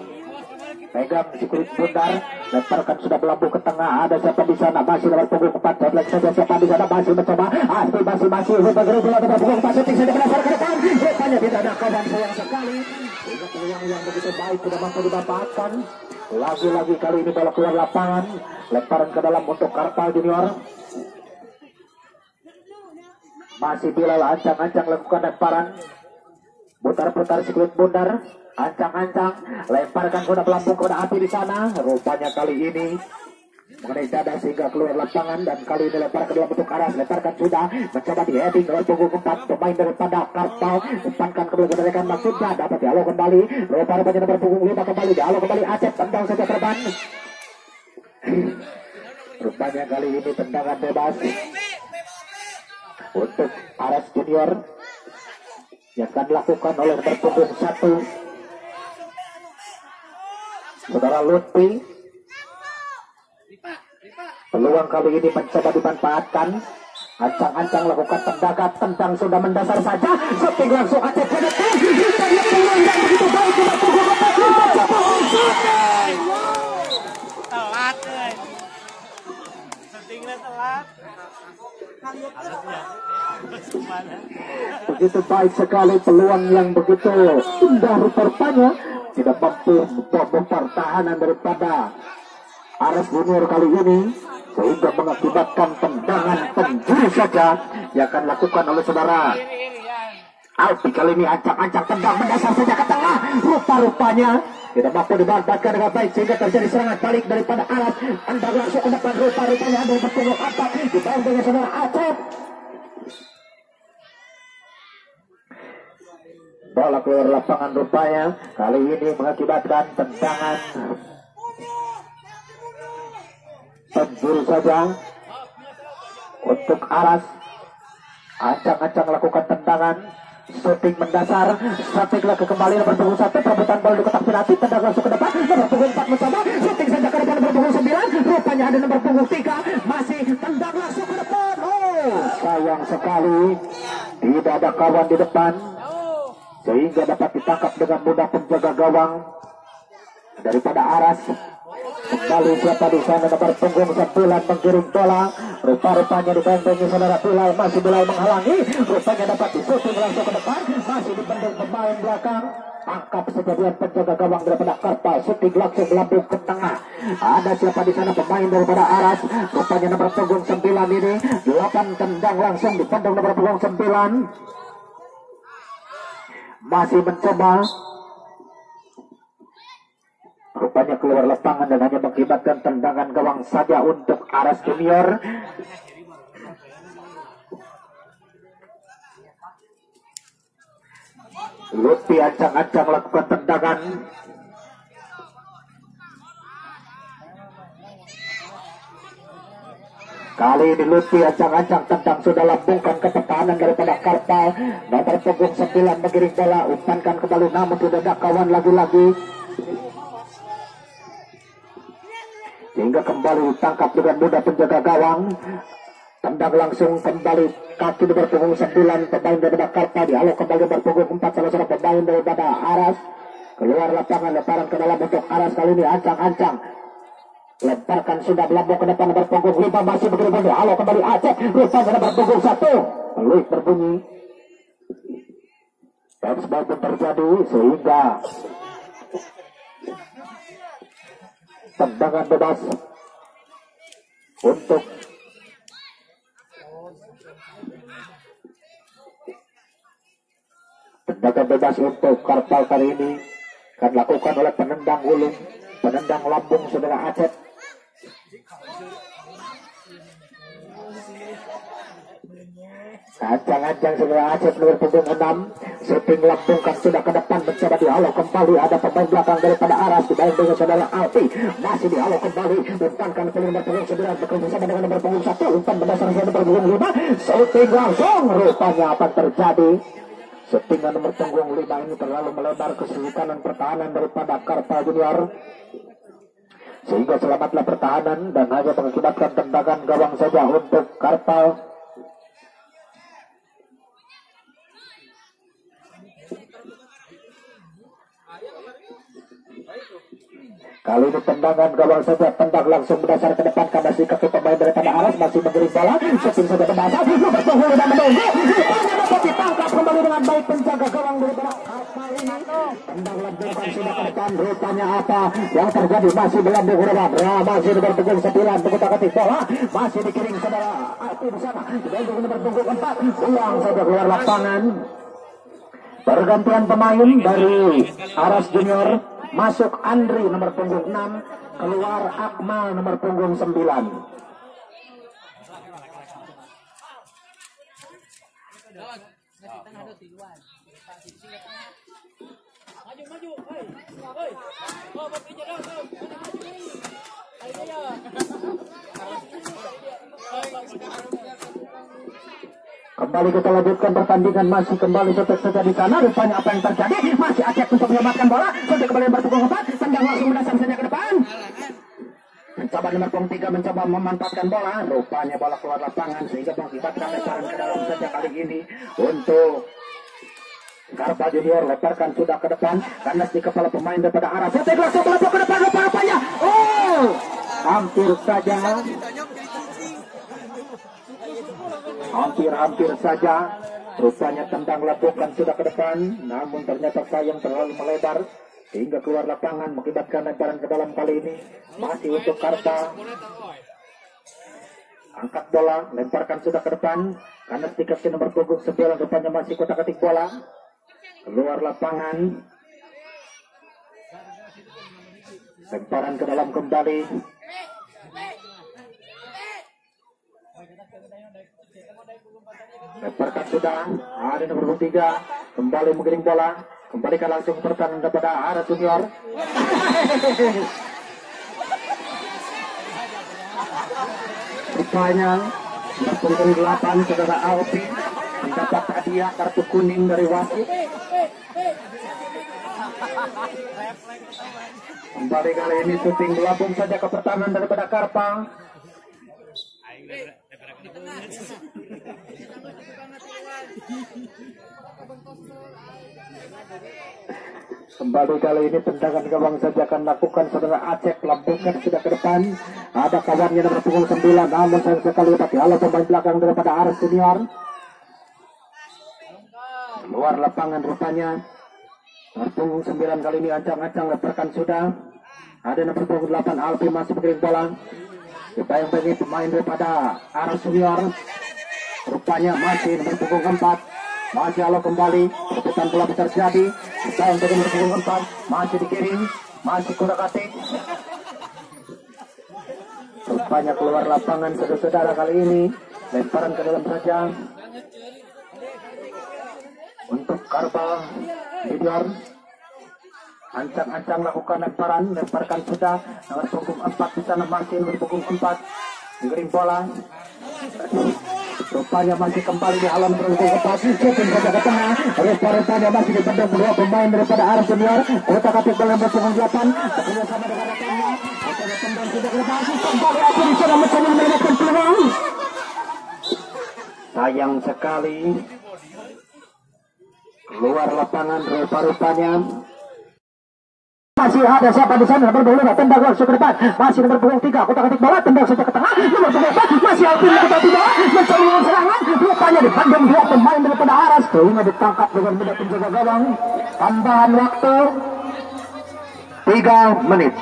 pegang si kulit bundar, lemparkan sudah melambung ke tengah, ada siapa di sana, masih nomor punggung 4, deadlock saja siapa di sana, masih mencoba Aspi, masih bergerak bola nomor punggung 4, shooting saja mendasar ke depan, rupanya tidak ada kawan, sayang sekali, sehingga peluang yang begitu baik tidak mampu dimanfaatkan. Lagi-lagi kali ini bola keluar lapangan, lemparan ke dalam untuk Karpal Junior. Masih Bilal ancang-ancang lakukan lemparan, putar-putar si kulit bundar, ancang-ancang lemparkan kuda pelambung kepada Api di sana, rupanya kali ini mengenai dada sehingga keluar lapangan, dan kali ini lempar ke dalam bentuk Aras, lemparkan sudah mencoba di heading oleh punggung 4 pemain daripada Karpal, umpankan ke belakang rekan maksudnya, dapat dihalau kembali, rupanya nomor punggung 5 kembali dihalau kembali Acep, tendang saja terbang, rupanya kali ini tendangan bebas untuk Aras Junior yang akan dilakukan oleh nomor punggung 1 saudara Lutfi. Peluang kali ini mencoba dimanfaatkan, ancang-ancang lakukan tendangan, tendang sudah mendasar saja, shooting langsung Acep ke depan, peluang yang begitu baik nomor punggung 4, telat shootingnya telat. Begitu baik sekali peluang yang begitu indah, rupanya tidak mampu mempertahanan daripada Aras Junior kali ini, sehingga mengakibatkan tendangan penjuru saja yang akan dilakukan oleh saudara Alpi. Kali ini ancang-ancang tendang mendasar saja ke tengah, rupanya tidak mampu dimanfaatkan dengan baik sehingga terjadi serangan balik daripada Aras. Anda langsung ke depan, rupanya ada berpunggung 4 di bawah dengan saudara Acep. Bola keluar lapangan, rupanya kali ini mengakibatkan tendangan penjuru saja untuk Aras. Ancang-ancang lakukan tendangan, shooting mendasar, shooting lagi kembali nomor punggung 1, perebutan bola di kotak penalti, tendang langsung ke depan, nomor punggung 4 mencoba, shooting saja ke depan nomor punggung 9, rupanya ada nomor punggung 3, masih tendang langsung ke depan. Oh, sayang sekali tidak ada kawan di depan, sehingga dapat ditangkap dengan mudah penjaga gawang daripada Aras. Kembali siapa di sana, nomor punggung 9 menggiring bola, rupanya dibentengi saudara Bilal, masih Bilal menghalangi, rupanya dapat disusun langsung ke depan, masih dibendung pemain belakang, tangkap sejadian penjaga gawang daripada Karpal, shooting langsung melambung ke tengah, ada siapa di sana pemain daripada Aras, rupanya nomor punggung 9 ini, 8 tendang langsung dibendung nomor punggung 9, masih mencoba, rupanya keluar lapangan dan hanya mengakibatkan tendangan gawang saja untuk Aras Junior. Lutfi ancang-ancang lakukan tendangan, kali ini Lutfi ancang-ancang tendang sudah lambungkan ke pertahanan daripada Karpal, nomor punggung 9 mengiring bola, umpankan kembali namun tidak ada kawan lagi-lagi, sehingga kembali ditangkap dengan mudah penjaga gawang tendang langsung kembali kaki nomor punggung 9 pemain daripada Karta, dihalau kembali nomor punggung 4 salah seorang pemain daripada Aras, keluar lapangan, lemparan ke dalam untuk Aras kali ini ancang-ancang, lemparkan sudah melambung ke depan nomor punggung 5 masih begitu, dihalau kembali Acep, rupanya nomor punggung 1 peluit berbunyi dan sebab terjadi sehingga tendangan bebas untuk tendangan bebas untuk Kartal kali ini akan dilakukan oleh penendang ulung, penendang lambung saudara Acep. Ancang-ancang saudara Acep nomor punggung 6, syuting lambungkan sudah ke depan, mencoba dihalau kembali, ada pemain belakang daripada Aras dibayang dengan saudara Alpi, masih dihalau kembali, umpankan ke nomor punggung 9 bekerja sama dengan nomor punggung 1, umpan berdasar nomor punggung 5, syuting langsung, rupanya apa terjadi? Settingnya nomor punggung 5 ini terlalu melebar ke sisi kanan pertahanan daripada Karta Junior, sehingga selamatlah pertahanan dan hanya mengakibatkan tendangan gawang saja untuk Karta. Kali ini tendangan gawang saja, tendang langsung berdasar ke depan karena si kaki pemain daripada Aras masih mengirim bola, setting saja berbahasa, nomor punggung dan menunggu, dapat ditangkap kembali dengan baik penjaga gawang daripada Karta ini, tendang lambungkan sudah ke depan, rupanya apa yang terjadi, masih melambung huruf, masih nomor punggung 9, pengutak ketik bola, masih dikirim saudara Arti di sana, dibantu nomor punggung 4, ulang saja keluar lapangan, pergantian pemain dari Aras Junior. Masuk Andri nomor punggung 6, keluar Akmal nomor punggung 9. Kembali kita lanjutkan pertandingan, masih kembali setek saja di sana, rupanya apa yang terjadi, masih Acep untuk menyelamatkan bola, sudah kembali nomor punggung 4, tendang langsung berdasar saja ke depan, mencoba nomor punggung 3 mencoba memanfaatkan bola, rupanya bola keluar lapangan sehingga mengakibatkan lemparan ke dalam saja kali ini untuk Karta Junior, lemparkan sudah ke depan, karena di kepala pemain daripada Arab, setek langsung melambung ke depan, rupanya, hampir saja, rupanya tendang lakukan sudah ke depan, namun ternyata sayang terlalu melebar hingga keluar lapangan mengakibatkan lemparan ke dalam kali ini, masih untuk Karta, angkat bola, lemparkan sudah ke depan, karena stiker nomor punggung 9 rupanya masih kotak ketik bola, keluar lapangan, lemparan ke dalam kembali. Lemparkan sudah, ada nomor punggung 3, kembali mengirim bola, kembalikan langsung pertahanan kepada Aras Junior. Rupanya nomor punggung 8 saudara Alpi mendapat hadiah kartu kuning dari wasit. Kembali kali ini syuting melambung saja ke pertahanan daripada Karta. Kembali kali ini tendangan gawang saja akan lakukan saudara Acep, lambungkan sudah ke depan, ada kawannya nomor punggung 9, namun sayang sekali tapi halo pemain belakang daripada Aras Junior, luar lapangan rupanya. Nomor punggung 9 kali ini ancang-ancang lemparkan sudah, ada nomor punggung 8 Alpi masih mengirim bola, dibayang-bayangi pemain daripada Aras Junior, rupanya masih nomor punggung 4, masih halo kembali, perebutan bola besar terjadi, dibayang bayangi nomor punggung 4, masih dikirim, masih kotak atik, rupanya keluar lapangan saudara-saudara kali ini, lemparan ke dalam saja untuk Karta Junior. Ancang-ancang lakukan lemparan, lemparkan sudah nomor punggung 4 di sana, masih nomor punggung 4 mengirim bola, rupanya masih kembali di alam punggung 4, syuting saja ke tengah, rupanya masih dibendung dua pemain daripada Aras Junior, kotak atik bola nomor punggung 8 bekerja sama dengan rekannya, rupanya tendang sudah ke depan, kembali aku di sana mencoba mendapatkan peluang, Sayang sekali keluar lapangan rupa-rupanya. Masih ada siapa di sana? Nomor 25 tendang langsung ke depan. Masih nomor 23 kotak-atik bola, tendang saja ke tengah. Nomor 24 masih Alvin kotak-atik bola, mencoba serangan. Rupanya dipandang dua pemain daripada Aras. Sehingga ditangkap dengan mudah penjaga gawang. Tambahan waktu 3 menit.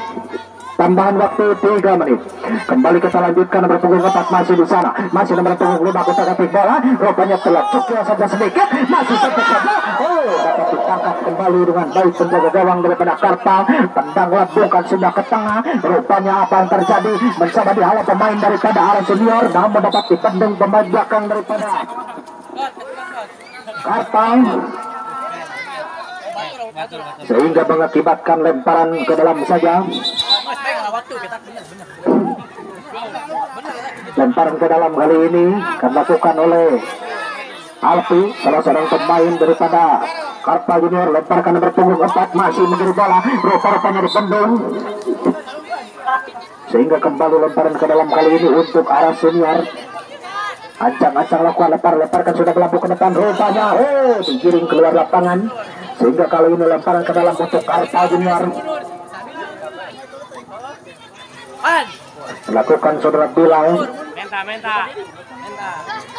Tambahan waktu 3 menit. Kembali kita lanjutkan, nomor punggung 4 masih di sana. Masih nomor punggung 5 kotak-atik bola. Rupanya telah cukil saja sedikit. Masih satu saja. Dapat ditangkap kembali dengan baik penjaga gawang daripada Karpal. Tendang lambungkan sudah ke tengah. Rupanya apa yang terjadi? Mencoba dihalau pemain daripada Aras Junior, namun dapat dipendung pemain belakang daripada Karpal, sehingga mengakibatkan lemparan ke dalam saja. Lemparan ke dalam kali ini dilakukan oleh Alfi, salah seorang pemain daripada Karpal Junior. Lemparkan nomor punggung 4 masih mengirim bola, rupa-rupanya dipendung, sehingga kembali lemparan ke dalam kali ini untuk Aras Junior. Ancang-ancang lakukan lemparkan sudah melambung ke depan, rupanya digiring keluar lapangan, sehingga kali ini lemparan ke dalam untuk Karpal Junior. Lakukan saudara Bilal.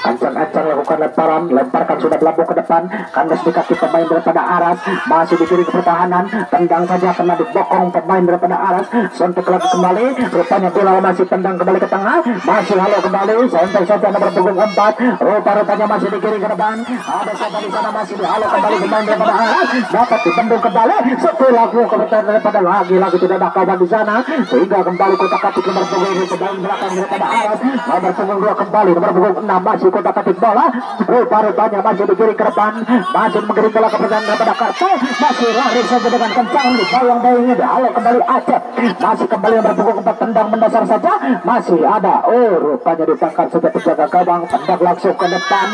Ancang-ancang lakukan lemparan, lemparkan sudah melambung ke depan, kandas di kaki pemain daripada Aras, masih dikirim ke pertahanan, tendang saja kena dibokong pemain daripada Aras, sontek lagi kembali, rupanya Bilal masih tendang kembali ke tengah, masih halo kembali, sontek saja nomor punggung 4, rupanya masih dikirim ke depan, ada siapa di sana, masih dihalo kembali pemain daripada Aras, dapat dibendung kembali, satu lagu ke pertahanan daripada lagi tidak ada kawan di sana, sehingga kembali kotak-atik nomor punggung ini ke dalam belakang daripada Aras, nomor punggung 2 kembali, nomor punggung 6 masih kotak-atik bola, rupanya masih digiring ke depan, masih mengirim bola ke pertahanan daripada Karpal, masih lari saja dengan kencang, dibayang-bayangnya dihalo kembali Acep, masih kembali nomor punggung 4 tendang mendasar saja, masih ada, rupanya ditangkap saja penjaga gawang, tendang langsung ke depan.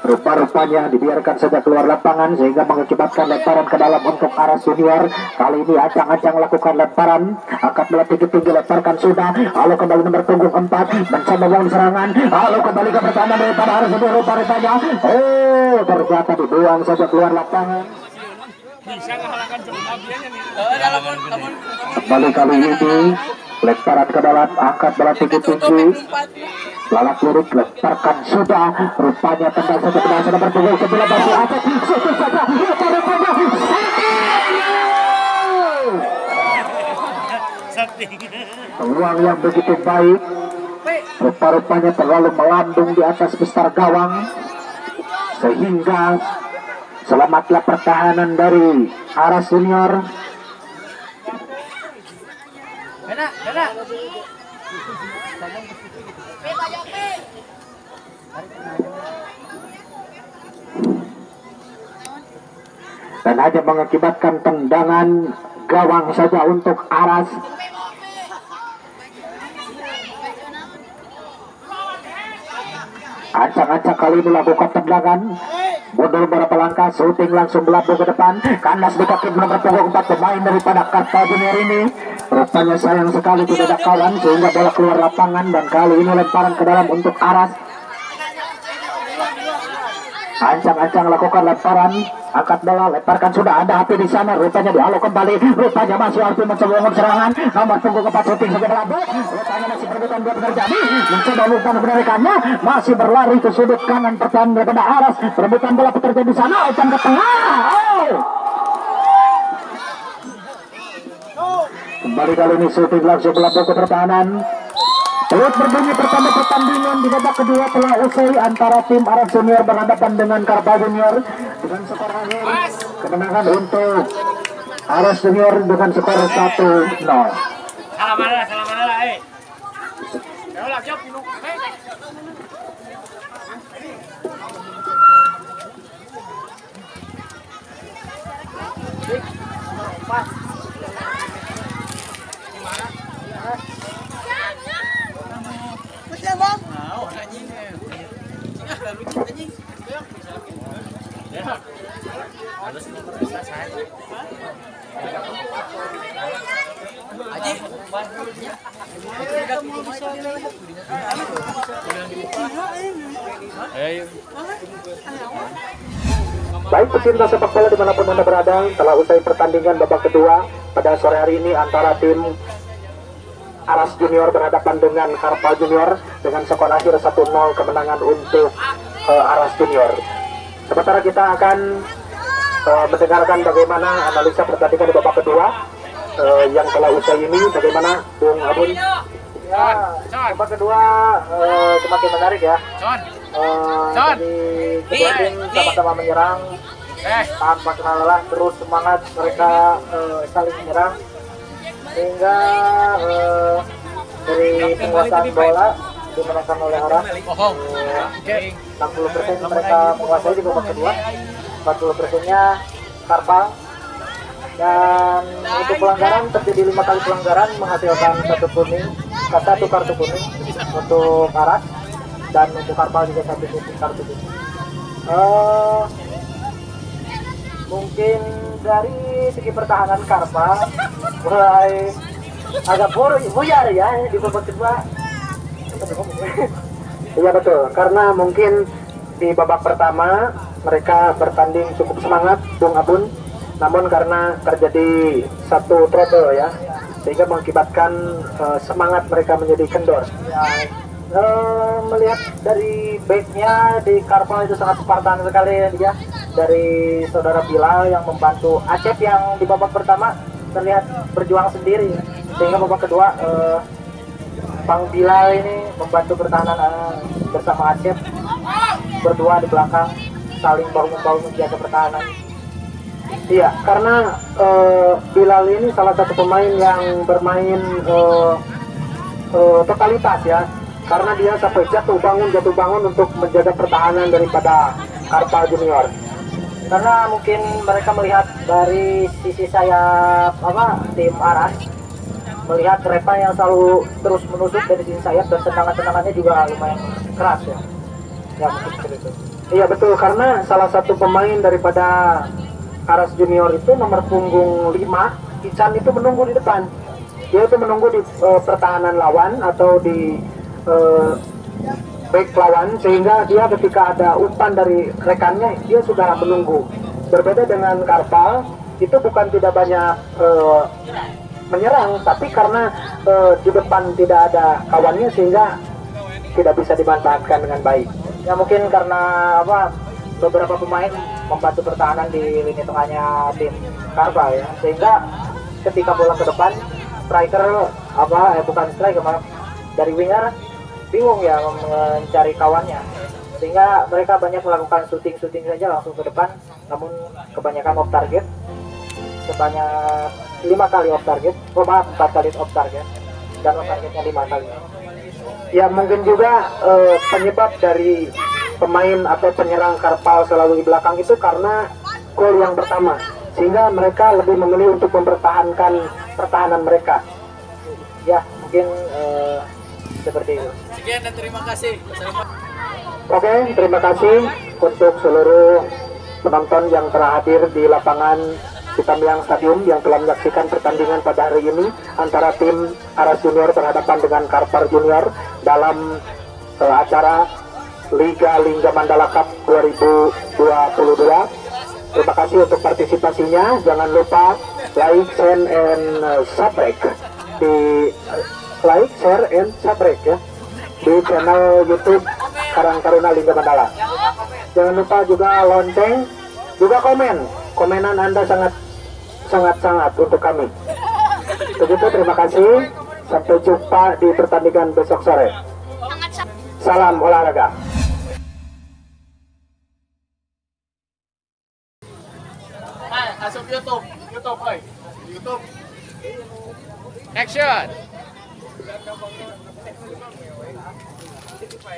Rupa-rupanya dibiarkan saja keluar lapangan, sehingga mengakibatkan lemparan ke dalam untuk Aras Junior. Kali ini ancang-ancang lakukan lemparan, angkat bola tinggi-tinggi, lemparkan sudah, halo kembali nomor punggung 4 mencoba membangun serangan, halo kembali ke pertahanan daripada Aras Junior. Rupa-rupanya ternyata dibuang saja keluar lapangan. Kembali kali ini lemparan ke dalam, angkat bola tinggi-tinggi, lalak lirik, lemparkan sudah, rupanya tendang saja ke dalam nomor punggung 9 masih Acep, sudah saja, rupanya peluang yang begitu baik, rupa-rupanya terlalu melambung di atas besar gawang, sehingga selamatlah pertahanan dari Aras Junior. Dan hanya mengakibatkan tendangan gawang saja untuk Aras. Ancang-ancang kali ini lakukan tendangan, mundur beberapa langkah, shooting langsung melambung ke depan, kandas di kaki nomor punggung 4 pemain daripada Karpal Junior ini. Rupanya sayang sekali tidak ada kawan, sehingga bola keluar lapangan, dan kali ini lemparan ke dalam untuk Aras. Ancang-ancang lakukan lemparan, angkat bola, lemparkan sudah, ada api di sana, rupanya dihalo kembali, rupanya masih Alvin mencoba membangun serangan, nomor punggung 4 shooting saja melambung, rupanya masih perebutan buat terjadi, mencoba umpan menarikannya, masih berlari ke sudut kanan pertahanan daripada Aras, perebutan bola terjadi di sana, umpan ke tengah, kembali kali ini shooting langsung melambung ke pertahanan. Pelut berbunyi pertama pertandingan di babak kedua telah usai antara tim Aras Junior berhadapan dengan Karpal Junior dengan skor akhir kemenangan untuk Aras Junior dengan skor 1-0. Salah mana, Baik pecinta sepak bola dimanapun Anda berada, telah usai pertandingan babak kedua pada sore hari ini antara tim Aras Junior berhadapan dengan Karpal Junior dengan skor akhir 1-0 kemenangan untuk Aras Junior. Sementara kita akan mendengarkan bagaimana analisa pertandingan di babak kedua yang telah usai ini. Bagaimana Bung Abun? Ya, babak kedua semakin menarik ya. Jadi kedua tim sama-sama menyerang tanpa kenal lelah, terus semangat mereka saling menyerang sehingga dari penguasaan bola dimenangkan oleh Aras. 60% mereka menguasai di babak kedua, 40%-nya Karpal. Dan untuk pelanggaran terjadi 5 kali pelanggaran menghasilkan satu kartu kuning untuk Aras, dan untuk Karpal juga satu kartu kuning. Mungkin dari segi pertahanan Karpal mulai agak buyar ya di babak kedua. Iya betul, karena mungkin di babak pertama mereka bertanding cukup semangat, Bung Abun. Namun karena terjadi satu trouble ya, sehingga mengakibatkan semangat mereka menjadi kendor. Ya, melihat dari backnya di Karpal itu sangat Spartan sekali ya, dari saudara Bilal yang membantu Acep yang di babak pertama terlihat berjuang sendiri, sehingga babak kedua Bang Bilal ini membantu pertahanan bersama Acep, berdua di belakang saling bahu-membahu menjaga pertahanan. Iya, karena Bilal ini salah satu pemain yang bermain totalitas ya, karena dia sampai jatuh bangun untuk menjaga pertahanan daripada Karpal Junior. Karena mungkin mereka melihat dari sisi sayap tim Aras, melihat Repa yang selalu terus menusuk dari sisi sayap, dan tendangan-tendangannya juga lumayan keras ya. Ya mungkin seperti itu. Iya betul, karena salah satu pemain daripada Aras Junior itu nomor punggung 5, Ican, itu menunggu di depan. Dia itu menunggu di pertahanan lawan atau di back lawan, sehingga dia ketika ada umpan dari rekannya dia sudah menunggu. Berbeda dengan Karpal, itu bukan tidak banyak menyerang, tapi karena di depan tidak ada kawannya sehingga tidak bisa dimanfaatkan dengan baik. Ya mungkin karena beberapa pemain membantu pertahanan di lini tengahnya tim Karpal ya, sehingga ketika bola ke depan striker bukan striker malah dari winger bingung ya mencari kawannya, sehingga mereka banyak melakukan syuting saja langsung ke depan, namun kebanyakan off target, sebanyak 5 kali off target, 4 kali off target, dan off targetnya 5 kali. Ya mungkin juga penyebab dari pemain atau penyerang Karpal selalu di belakang itu karena gol yang pertama, sehingga mereka lebih memilih untuk mempertahankan pertahanan mereka. Ya mungkin seperti itu. Sekian dan terima kasih. Oke, terima kasih untuk seluruh penonton yang telah hadir di lapangan Citamiang Stadium yang telah menyaksikan pertandingan pada hari ini antara tim Aras Junior berhadapan dengan Karpal Junior dalam acara Liga Lingga Mandala Cup 2022. Terima kasih untuk partisipasinya. Jangan lupa like, share, and subscribe ya di channel YouTube Karang Taruna Lingga Mandala. Jangan lupa juga lonceng, juga komenan Anda sangat untuk kami. Begitu, terima kasih. Sampai jumpa di pertandingan besok sore. Salam olahraga. Masuk YouTube, YouTube. Action.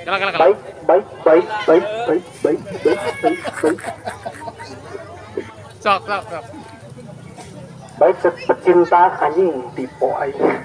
Kalah. Baik. Sok. Baik, pecinta anjing tipe aja.